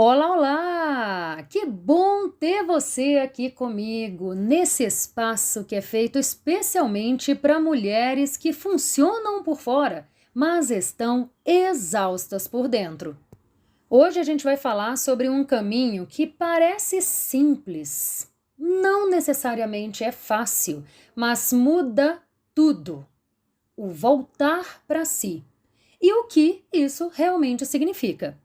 Olá, olá! Que bom ter você aqui comigo nesse espaço que é feito especialmente para mulheres que funcionam por fora, mas estão exaustas por dentro. Hoje a gente vai falar sobre um caminho que parece simples, não necessariamente é fácil, mas muda tudo: o voltar para si. E o que isso realmente significa?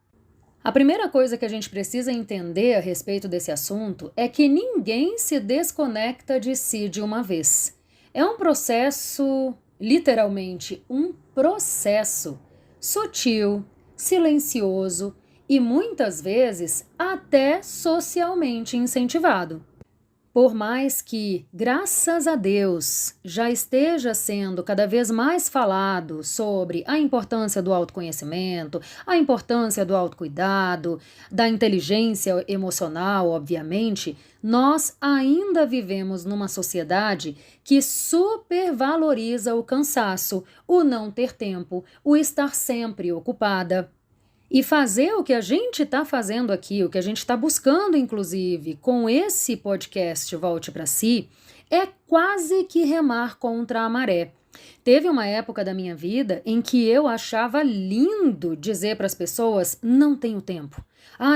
A primeira coisa que a gente precisa entender a respeito desse assunto é que ninguém se desconecta de si de uma vez. É um processo, literalmente, um processo sutil, silencioso e muitas vezes até socialmente incentivado. Por mais que, graças a Deus, já esteja sendo cada vez mais falado sobre a importância do autoconhecimento, a importância do autocuidado, da inteligência emocional, obviamente, nós ainda vivemos numa sociedade que supervaloriza o cansaço, o não ter tempo, o estar sempre ocupada. E fazer o que a gente está fazendo aqui, o que a gente está buscando, inclusive, com esse podcast Volte para Si, é quase que remar contra a maré. Teve uma época da minha vida em que eu achava lindo dizer para as pessoas: não tenho tempo.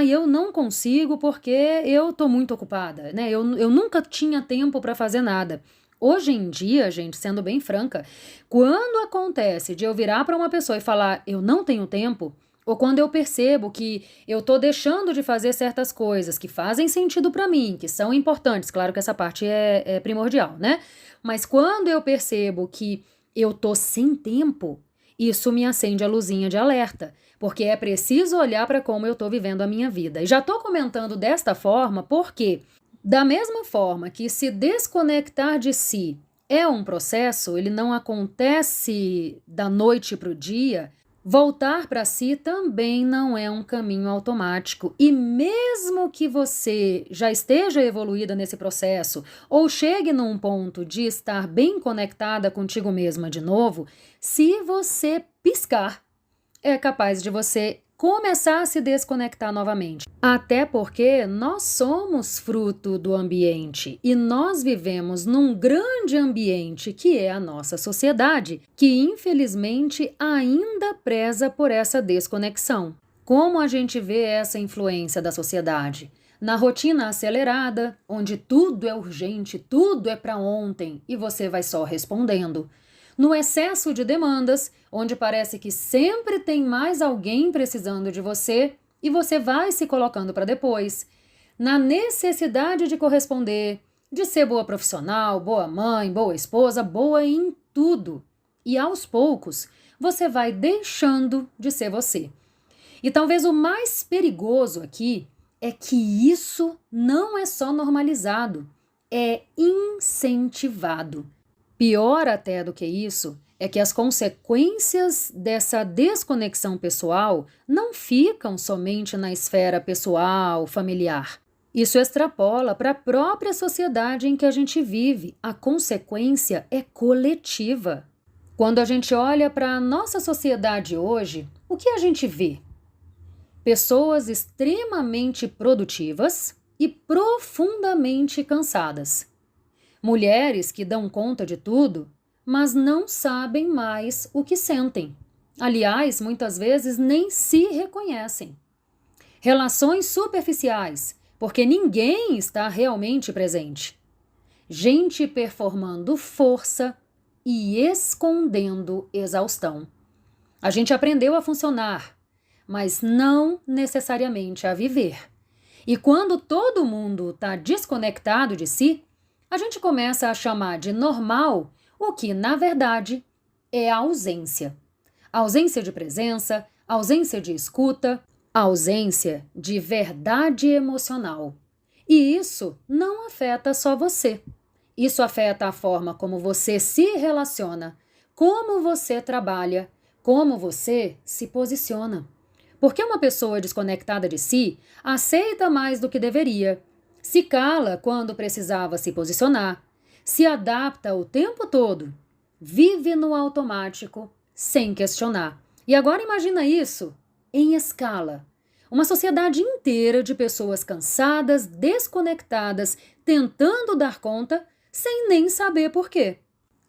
Eu não consigo porque eu estou muito ocupada, né? Eu nunca tinha tempo para fazer nada. Hoje em dia, gente, sendo bem franca, quando acontece de eu virar para uma pessoa e falar eu não tenho tempo, ou quando eu percebo que eu tô deixando de fazer certas coisas que fazem sentido para mim, que são importantes, claro que essa parte é primordial, né? Mas quando eu percebo que eu tô sem tempo, isso me acende a luzinha de alerta, porque é preciso olhar para como eu tô vivendo a minha vida. E já tô comentando desta forma porque, da mesma forma que se desconectar de si é um processo, ele não acontece da noite para o dia. Voltar para si também não é um caminho automático e mesmo que você já esteja evoluída nesse processo ou chegue num ponto de estar bem conectada contigo mesma de novo, se você piscar, é capaz de você começar a se desconectar novamente. Até porque nós somos fruto do ambiente e nós vivemos num grande ambiente que é a nossa sociedade, que infelizmente ainda preza por essa desconexão. Como a gente vê essa influência da sociedade? Na rotina acelerada, onde tudo é urgente, tudo é para ontem e você vai só respondendo. No excesso de demandas, onde parece que sempre tem mais alguém precisando de você e você vai se colocando para depois. Na necessidade de corresponder, de ser boa profissional, boa mãe, boa esposa, boa em tudo. E aos poucos, você vai deixando de ser você. E talvez o mais perigoso aqui é que isso não é só normalizado, é incentivado. Pior até do que isso é que as consequências dessa desconexão pessoal não ficam somente na esfera pessoal, familiar. Isso extrapola para a própria sociedade em que a gente vive. A consequência é coletiva. Quando a gente olha para a nossa sociedade hoje, o que a gente vê? Pessoas extremamente produtivas e profundamente cansadas. Mulheres que dão conta de tudo, mas não sabem mais o que sentem. Aliás, muitas vezes nem se reconhecem. Relações superficiais, porque ninguém está realmente presente. Gente performando força e escondendo exaustão. A gente aprendeu a funcionar, mas não necessariamente a viver. E quando todo mundo está desconectado de si, a gente começa a chamar de normal o que, na verdade, é a ausência. Ausência de presença, ausência de escuta, ausência de verdade emocional. E isso não afeta só você. Isso afeta a forma como você se relaciona, como você trabalha, como você se posiciona. Porque uma pessoa desconectada de si aceita mais do que deveria, se cala quando precisava se posicionar, se adapta o tempo todo, vive no automático, sem questionar. E agora imagina isso em escala. Uma sociedade inteira de pessoas cansadas, desconectadas, tentando dar conta, sem nem saber por quê.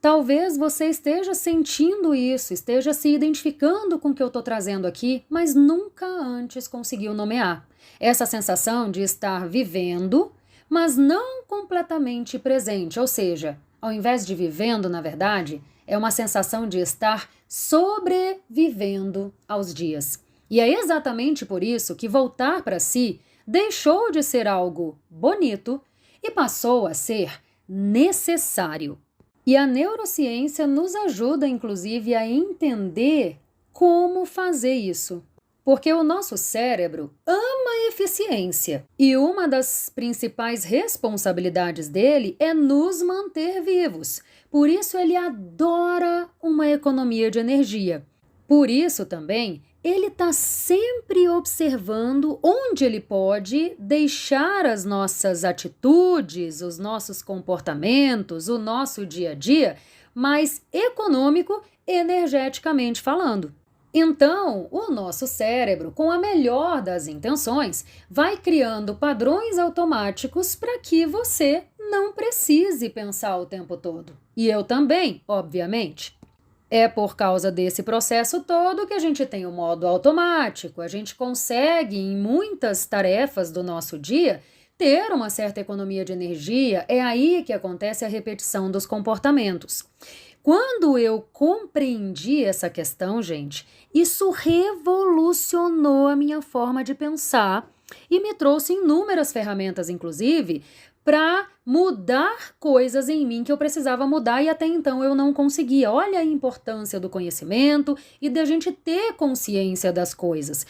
Talvez você esteja sentindo isso, esteja se identificando com o que eu estou trazendo aqui, mas nunca antes conseguiu nomear. Essa sensação de estar vivendo, mas não completamente presente, ou seja, ao invés de vivendo, na verdade, é uma sensação de estar sobrevivendo aos dias. E é exatamente por isso que voltar para si deixou de ser algo bonito e passou a ser necessário. E a neurociência nos ajuda, inclusive, a entender como fazer isso. Porque o nosso cérebro ama eficiência e uma das principais responsabilidades dele é nos manter vivos. Por isso ele adora uma economia de energia. Por isso também ele está sempre observando onde ele pode deixar as nossas atitudes, os nossos comportamentos, o nosso dia a dia mais econômico energeticamente falando. Então, o nosso cérebro, com a melhor das intenções, vai criando padrões automáticos para que você não precise pensar o tempo todo. E eu também, obviamente. É por causa desse processo todo que a gente tem o modo automático, a gente consegue, em muitas tarefas do nosso dia, ter uma certa economia de energia, é aí que acontece a repetição dos comportamentos. Quando eu compreendi essa questão, gente, isso revolucionou a minha forma de pensar e me trouxe inúmeras ferramentas, inclusive, para mudar coisas em mim que eu precisava mudar e até então eu não conseguia. Olha a importância do conhecimento e da gente ter consciência das coisas.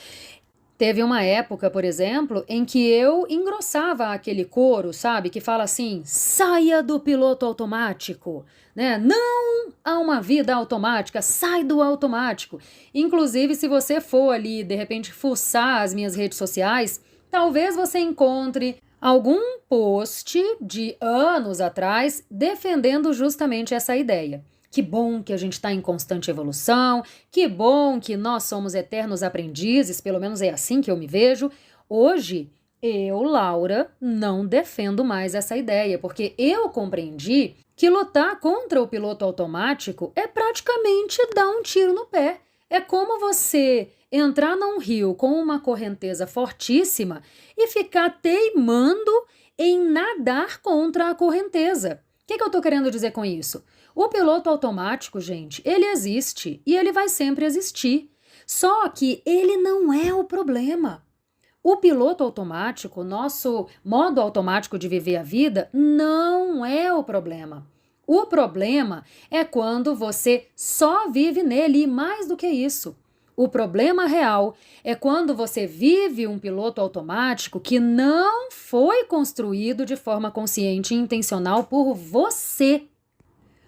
Teve uma época, por exemplo, em que eu engrossava aquele coro, sabe? Que fala assim, saia do piloto automático, né? Não há uma vida automática, sai do automático. Inclusive, se você for ali, de repente, fuçar as minhas redes sociais, talvez você encontre algum post de anos atrás defendendo justamente essa ideia. Que bom que a gente está em constante evolução, que bom que nós somos eternos aprendizes, pelo menos é assim que eu me vejo. Hoje, eu, Laura, não defendo mais essa ideia, porque eu compreendi que lutar contra o piloto automático é praticamente dar um tiro no pé. É como você entrar num rio com uma correnteza fortíssima e ficar teimando em nadar contra a correnteza. O que eu estou querendo dizer com isso? O piloto automático, gente, ele existe e ele vai sempre existir. Só que ele não é o problema. O piloto automático, nosso modo automático de viver a vida, não é o problema. O problema é quando você só vive nele e mais do que isso. O problema real é quando você vive um piloto automático que não foi construído de forma consciente e intencional por você.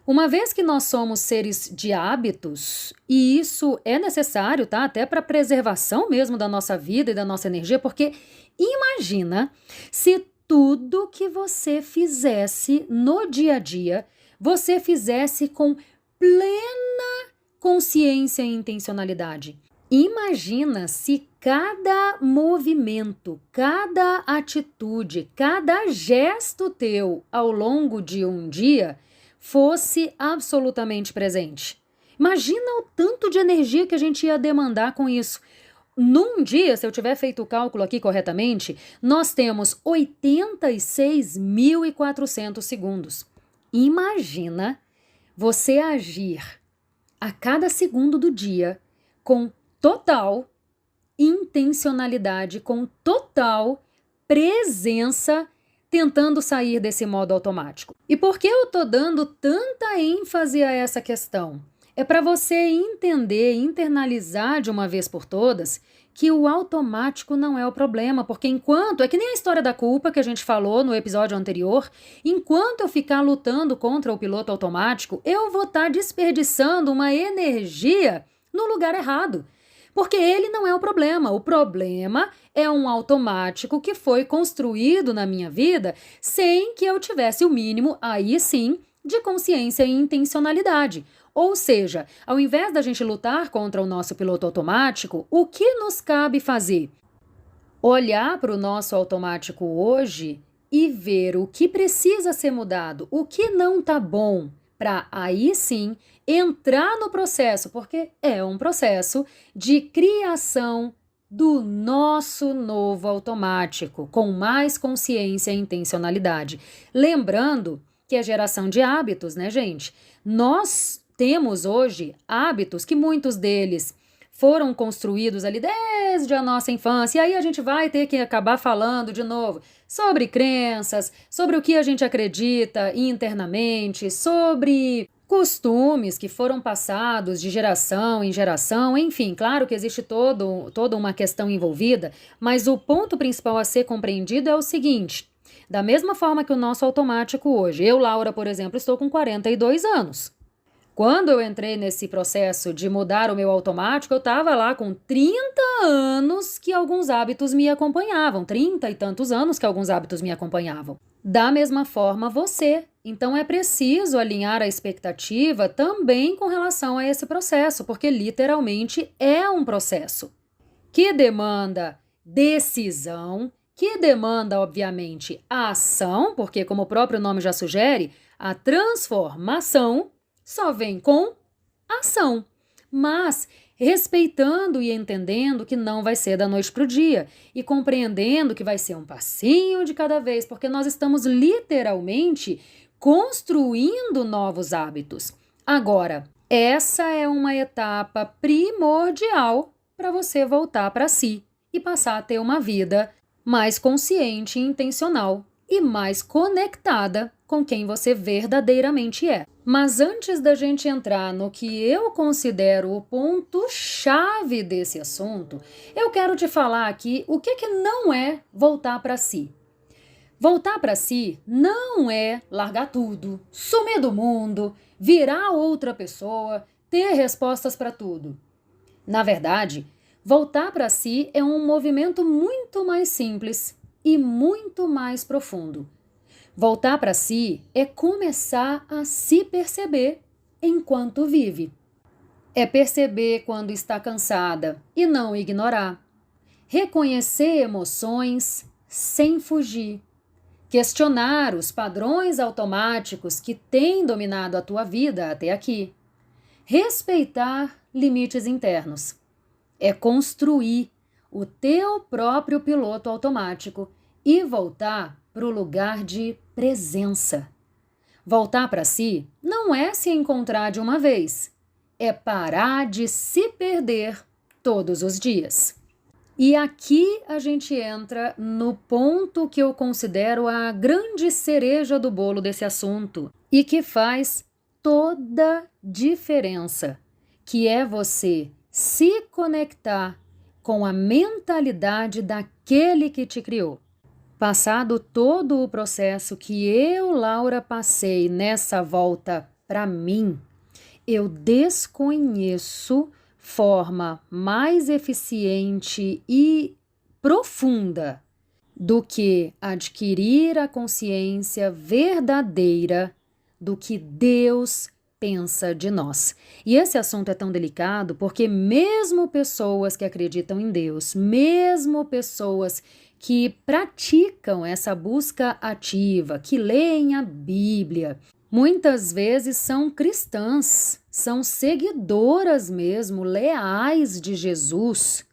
Uma vez que nós somos seres de hábitos, e isso é necessário, tá? Até para a preservação mesmo da nossa vida e da nossa energia, porque imagina se tudo que você fizesse no dia a dia, você fizesse com plena consciência e intencionalidade. Imagina se cada movimento, cada atitude, cada gesto teu ao longo de um dia fosse absolutamente presente. Imagina o tanto de energia que a gente ia demandar com isso. Num dia, se eu tiver feito o cálculo aqui corretamente, nós temos 86.400 segundos. Imagina você agir a cada segundo do dia com total intencionalidade, com total presença, tentando sair desse modo automático. E por que eu tô dando tanta ênfase a essa questão? É para você entender, internalizar de uma vez por todas que o automático não é o problema, porque enquanto, é que nem a história da culpa que a gente falou no episódio anterior, enquanto eu ficar lutando contra o piloto automático, eu vou estar desperdiçando uma energia no lugar errado. Porque ele não é o problema é um automático que foi construído na minha vida sem que eu tivesse o mínimo, aí sim, de consciência e intencionalidade. Ou seja, ao invés da gente lutar contra o nosso piloto automático, o que nos cabe fazer? Olhar para o nosso automático hoje e ver o que precisa ser mudado, o que não está bom, para aí sim entrar no processo, porque é um processo de criação do nosso novo automático, com mais consciência e intencionalidade. Lembrando que é geração de hábitos, né, gente? Nós temos hoje hábitos que muitos deles foram construídos ali desde a nossa infância, e aí a gente vai ter que acabar falando de novo sobre crenças, sobre o que a gente acredita internamente, sobre costumes que foram passados de geração em geração, enfim, claro que existe toda uma questão envolvida, mas o ponto principal a ser compreendido é o seguinte: da mesma forma que o nosso automático hoje, eu, Laura, por exemplo, estou com 42 anos. Quando eu entrei nesse processo de mudar o meu automático, eu estava lá com 30 anos que alguns hábitos me acompanhavam, 30 e tantos anos que alguns hábitos me acompanhavam. Da mesma forma, você. Então, é preciso alinhar a expectativa também com relação a esse processo, porque literalmente é um processo que demanda decisão, que demanda, obviamente, a ação, porque, como o próprio nome já sugere, a transformação só vem com ação, mas respeitando e entendendo que não vai ser da noite para o dia e compreendendo que vai ser um passinho de cada vez, porque nós estamos literalmente construindo novos hábitos. Agora, essa é uma etapa primordial para você voltar para si e passar a ter uma vida mais consciente e intencional e mais conectada com quem você verdadeiramente é. Mas antes da gente entrar no que eu considero o ponto-chave desse assunto, eu quero te falar aqui o que não é voltar para si. Voltar para si não é largar tudo, sumir do mundo, virar outra pessoa, ter respostas para tudo. Na verdade, voltar para si é um movimento muito mais simples e muito mais profundo. Voltar para si é começar a se perceber enquanto vive. É perceber quando está cansada e não ignorar. Reconhecer emoções sem fugir. Questionar os padrões automáticos que têm dominado a tua vida até aqui. Respeitar limites internos. É construir o teu próprio piloto automático e voltar para o lugar de presença. Voltar para si não é se encontrar de uma vez, é parar de se perder todos os dias. E aqui a gente entra no ponto que eu considero a grande cereja do bolo desse assunto e que faz toda diferença, que é você se conectar com a mentalidade daquele que te criou. Passado todo o processo que eu, Laura, passei nessa volta para mim, eu desconheço forma mais eficiente e profunda do que adquirir a consciência verdadeira do que Deus pensa de nós. E esse assunto é tão delicado porque mesmo pessoas que acreditam em Deus, mesmo pessoas que praticam essa busca ativa, que leem a Bíblia, muitas vezes são cristãs, são seguidoras mesmo, leais de Jesus,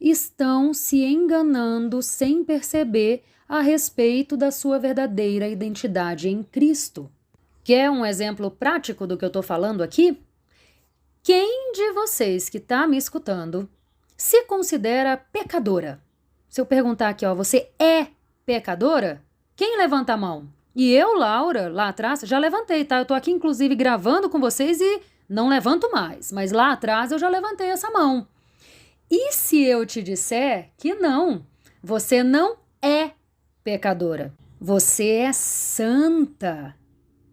estão se enganando sem perceber a respeito da sua verdadeira identidade em Cristo. Quer um exemplo prático do que eu estou falando aqui? Quem de vocês que está me escutando se considera pecadora? Se eu perguntar aqui, você é pecadora? Quem levanta a mão? E eu, Laura, lá atrás, já levantei, tá? Eu tô aqui, inclusive, gravando com vocês e não levanto mais. Mas lá atrás eu já levantei essa mão. E se eu te disser que não, você não é pecadora. Você é santa.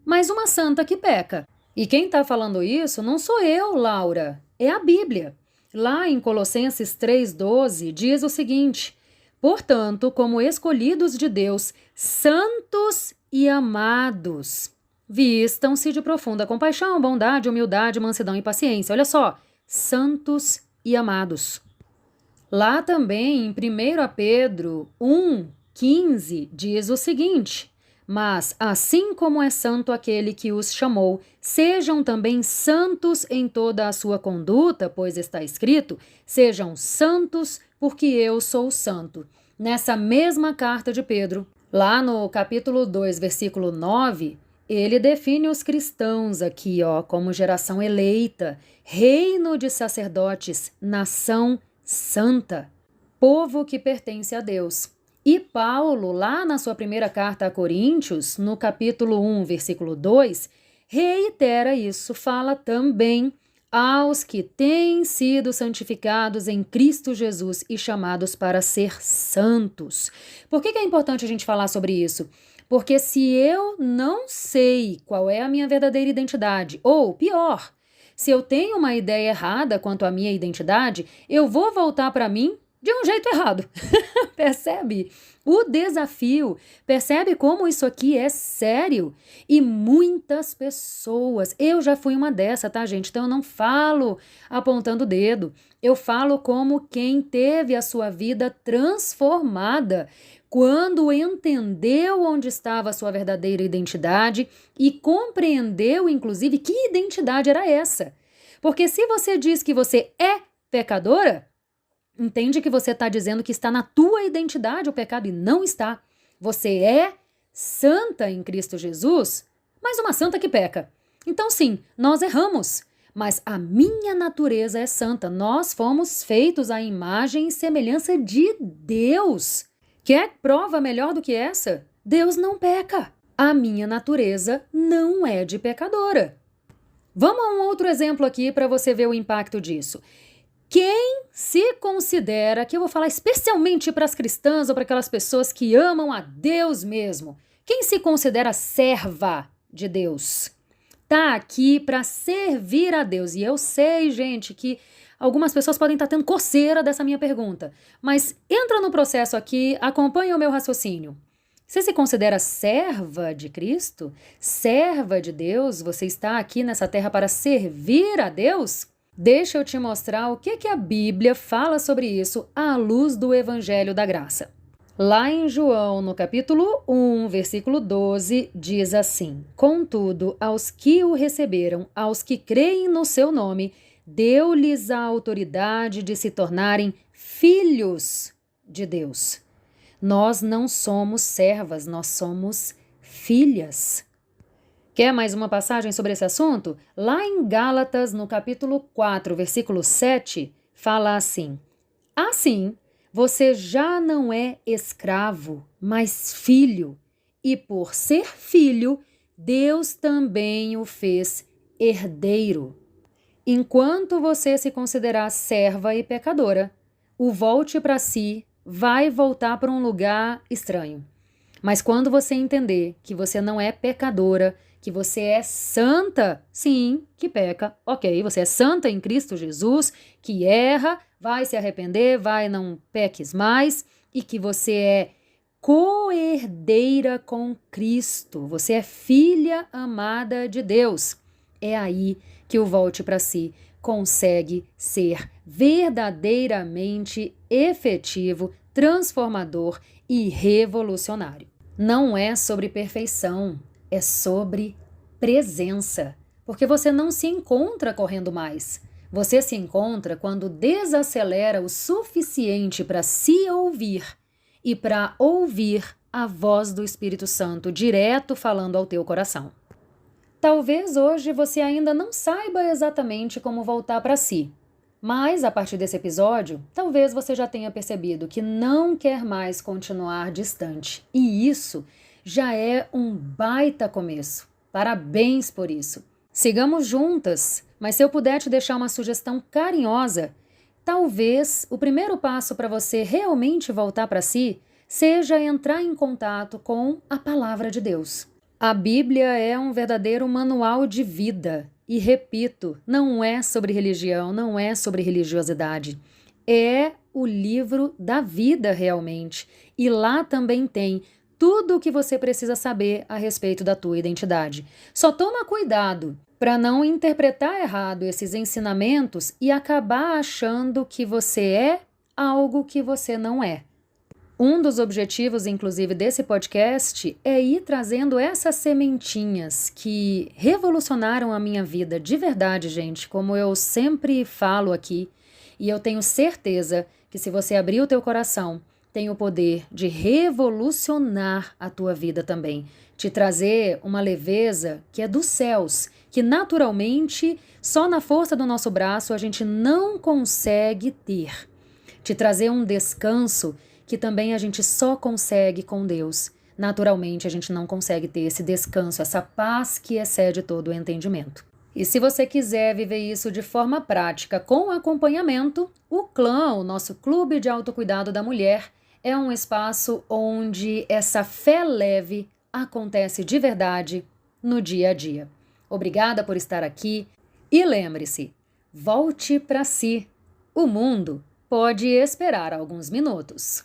Mas uma santa que peca. E quem tá falando isso não sou eu, Laura. É a Bíblia. Lá em Colossenses 3,12 diz o seguinte: portanto, como escolhidos de Deus, santos e amados, vistam-se de profunda compaixão, bondade, humildade, mansidão e paciência. Olha só, santos e amados. Lá também, em 1 Pedro 1,15, diz o seguinte: mas, assim como é santo aquele que os chamou, sejam também santos em toda a sua conduta, pois está escrito: sejam santos, porque eu sou santo. Nessa mesma carta de Pedro, lá no capítulo 2, versículo 9, ele define os cristãos aqui, como geração eleita, reino de sacerdotes, nação santa, povo que pertence a Deus. E Paulo, lá na sua primeira carta a Coríntios, no capítulo 1, versículo 2, reitera isso, fala também aos que têm sido santificados em Cristo Jesus e chamados para ser santos. Por que é importante a gente falar sobre isso? Porque se eu não sei qual é a minha verdadeira identidade, ou pior, se eu tenho uma ideia errada quanto à minha identidade, eu vou voltar para mim de um jeito errado. Percebe? O desafio, percebe como isso aqui é sério? E muitas pessoas, eu já fui uma dessa, tá, gente? Então eu não falo apontando o dedo, eu falo como quem teve a sua vida transformada quando entendeu onde estava a sua verdadeira identidade e compreendeu, inclusive, que identidade era essa. Porque se você diz que você é pecadora, entende que você está dizendo que está na tua identidade o pecado e não está. Você é santa em Cristo Jesus, mas uma santa que peca. Então sim, nós erramos, mas a minha natureza é santa. Nós fomos feitos à imagem e semelhança de Deus. Quer prova melhor do que essa? Deus não peca. A minha natureza não é de pecadora. Vamos a um outro exemplo aqui para você ver o impacto disso. Quem se considera, que eu vou falar especialmente para as cristãs ou para aquelas pessoas que amam a Deus mesmo, quem se considera serva de Deus, tá aqui para servir a Deus. E eu sei, gente, que algumas pessoas podem estar tendo coceira dessa minha pergunta, mas entra no processo aqui, acompanha o meu raciocínio. Você se considera serva de Cristo? Serva de Deus? Você está aqui nessa terra para servir a Deus? Deixa eu te mostrar o que a Bíblia fala sobre isso à luz do Evangelho da Graça. Lá em João, no capítulo 1, versículo 12, diz assim: contudo, aos que o receberam, aos que creem no seu nome, deu-lhes a autoridade de se tornarem filhos de Deus. Nós não somos servas, nós somos filhas. Quer mais uma passagem sobre esse assunto? Lá em Gálatas, no capítulo 4, versículo 7, fala assim: assim, você já não é escravo, mas filho, e por ser filho, Deus também o fez herdeiro. Enquanto você se considerar serva e pecadora, o volte para si vai voltar para um lugar estranho. Mas quando você entender que você não é pecadora, que você é santa, sim, que peca, ok, você é santa em Cristo Jesus, que erra, vai se arrepender, vai não peques mais, e que você é co-herdeira com Cristo, você é filha amada de Deus. É aí que o volte para si consegue ser verdadeiramente efetivo, transformador e revolucionário. Não é sobre perfeição, é sobre presença, porque você não se encontra correndo mais. Você se encontra quando desacelera o suficiente para se ouvir e para ouvir a voz do Espírito Santo direto falando ao teu coração. Talvez hoje você ainda não saiba exatamente como voltar para si, mas a partir desse episódio, talvez você já tenha percebido que não quer mais continuar distante. E isso já é um baita começo. Parabéns por isso. Sigamos juntas, mas se eu puder te deixar uma sugestão carinhosa, talvez o primeiro passo para você realmente voltar para si seja entrar em contato com a Palavra de Deus. A Bíblia é um verdadeiro manual de vida. E repito, não é sobre religião, não é sobre religiosidade. É o livro da vida realmente. E lá também tem tudo o que você precisa saber a respeito da tua identidade. Só toma cuidado para não interpretar errado esses ensinamentos e acabar achando que você é algo que você não é. Um dos objetivos, inclusive, desse podcast é ir trazendo essas sementinhas que revolucionaram a minha vida de verdade, gente, como eu sempre falo aqui, e eu tenho certeza que se você abrir o teu coração, tem o poder de revolucionar a tua vida também, te trazer uma leveza que é dos céus, que naturalmente, só na força do nosso braço, a gente não consegue ter. Te trazer um descanso que também a gente só consegue com Deus. Naturalmente, a gente não consegue ter esse descanso, essa paz que excede todo o entendimento. E se você quiser viver isso de forma prática, com acompanhamento, o Clã, o nosso clube de autocuidado da mulher, é um espaço onde essa fé leve acontece de verdade no dia a dia. Obrigada por estar aqui e lembre-se, volte para si. O mundo pode esperar alguns minutos.